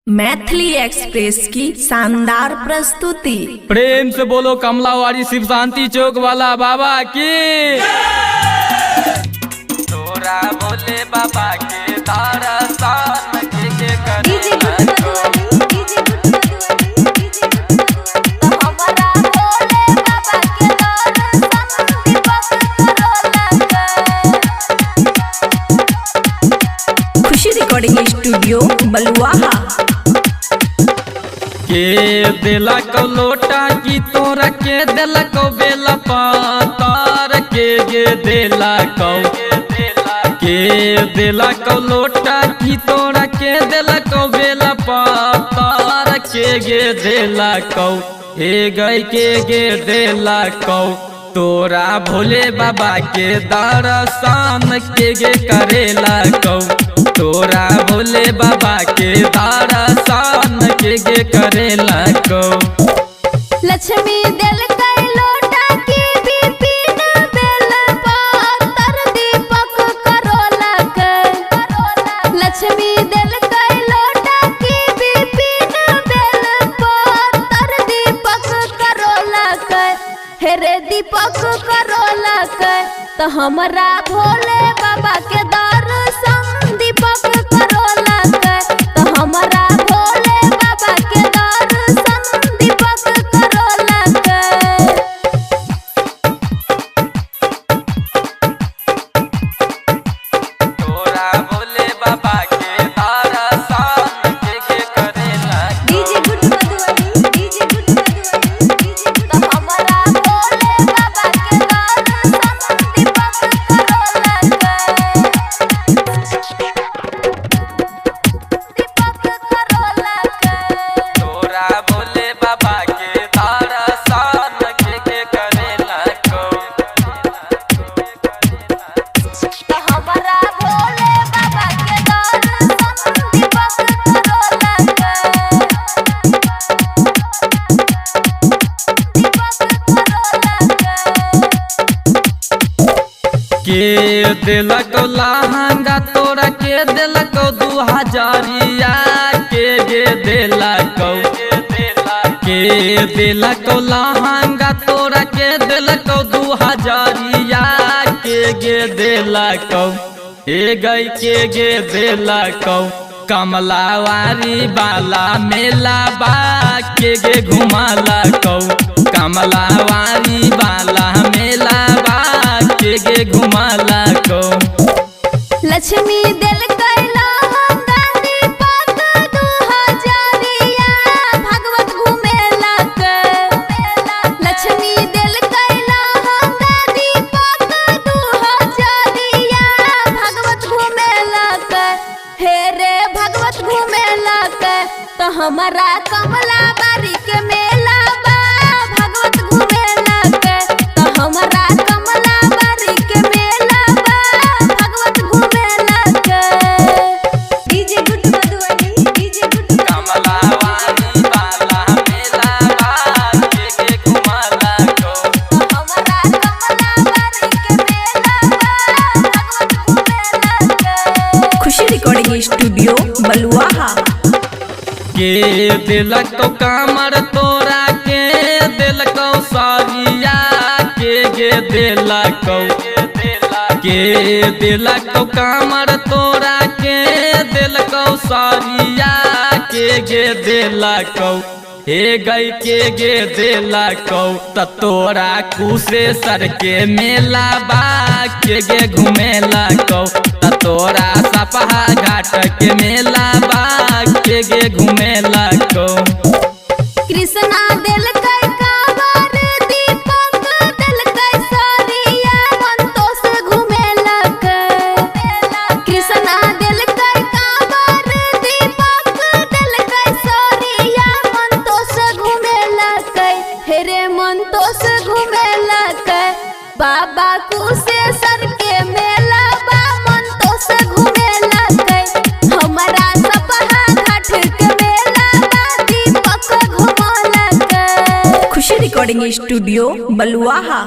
Maithili express की शानदार प्रस्तुति। प्रेम से बोलो कमलावाड़ी शिव शांति चौक वाला बाबा की। तोरा बोले बाबा के तारा सान के कर खुशी रिकॉर्डिंग स्टूडियो बलुआहा। के दिला को लोटा की तोरा के दिला को बेला पातार के दिला को लोटा की तोरा के दिला को बेला पातार के दिला को हे गई के दिला को तोरा भोले बाबा के दर्शन के करेला को तोरा भोले बाबा के दर्शन के करेला को। लक्ष्मी दिल कई लोटा की बिपिन बेल पातर दीपक करोला के। लक्ष्मी दिल कई लोटा की बिपिन बेल पातर दीपक करोला के। हेरे दीपक करोला के तो हमरा भोले बाबा के दर्शन दीपक करोला के तो हमरा भोले बाबा के दर्शन दीपक करोला के। तोरा भोले बाबा के दर्शन के करेला DJ good Madhubani DJ good Madhubani तो हमरा भोले बाबा के दर्शन दीपक करोला के। दीपक करोला के तोरा भोले बाबा के दर्शन के करेला को। तो हमरा भोले बाबा के दर्शन दीपक करोला के। दीपक करोला के दिलक लहंगा तोरा के दिलक 2000 के दिलक के दिलक लहंगा तोरा के दिलक 2000 के दिलक हे गई के दिलक कमलावारी वाला मेला बा के घुमाला को कमलावारी वाला मेला बा के घुमाला को। लक्ष्मी दिल कैला दीपक 2000 भगवत घूमेला के। लक्ष्मी दिल कैला दीपक 2000 भगवत घूमेला के। हे रे भगवत घूमेला के तो हमारा कमला बारी के मेला बा भगवत घूमेला के तो हमारा कमला बारी के मेला बा भगवत घूमेला के। DJ good Madhubani DJ good Kamlawari वाला मेला बा के घुमाला को। तो हमारा कमला बारी के मेला बा भगवत घूमेला के। खुशी रिकॉर्डिंग स्टूडियो बलुआहा। के दिलक तो कामर तोरा के दिलक सारिया के दिलक के दिलक तो कामर तोरा के दिलक सारिया के दिलक हे गई के दिलक त तोरा कुशेश्वर के मेला बा के घुमेला को त तोरा सपहा घाट के मेला बा के घुमेला को। कृष्णा दिल कई कांवर दीपक दिल कई सारिया संतोष घूमेला के। कृष्णा दिल कई कांवर दीपक दिल कई सारिया संतोष घूमेला के। हेरे संतोष घूमेला के बाबा कुशेश्वर के मेला बा संतोष घूमेला के। हमरा सपहा घाट के मेला बा दीपक घूमेला के। खुशी रिकॉर्डिंग स्टूडियो बलुआहा।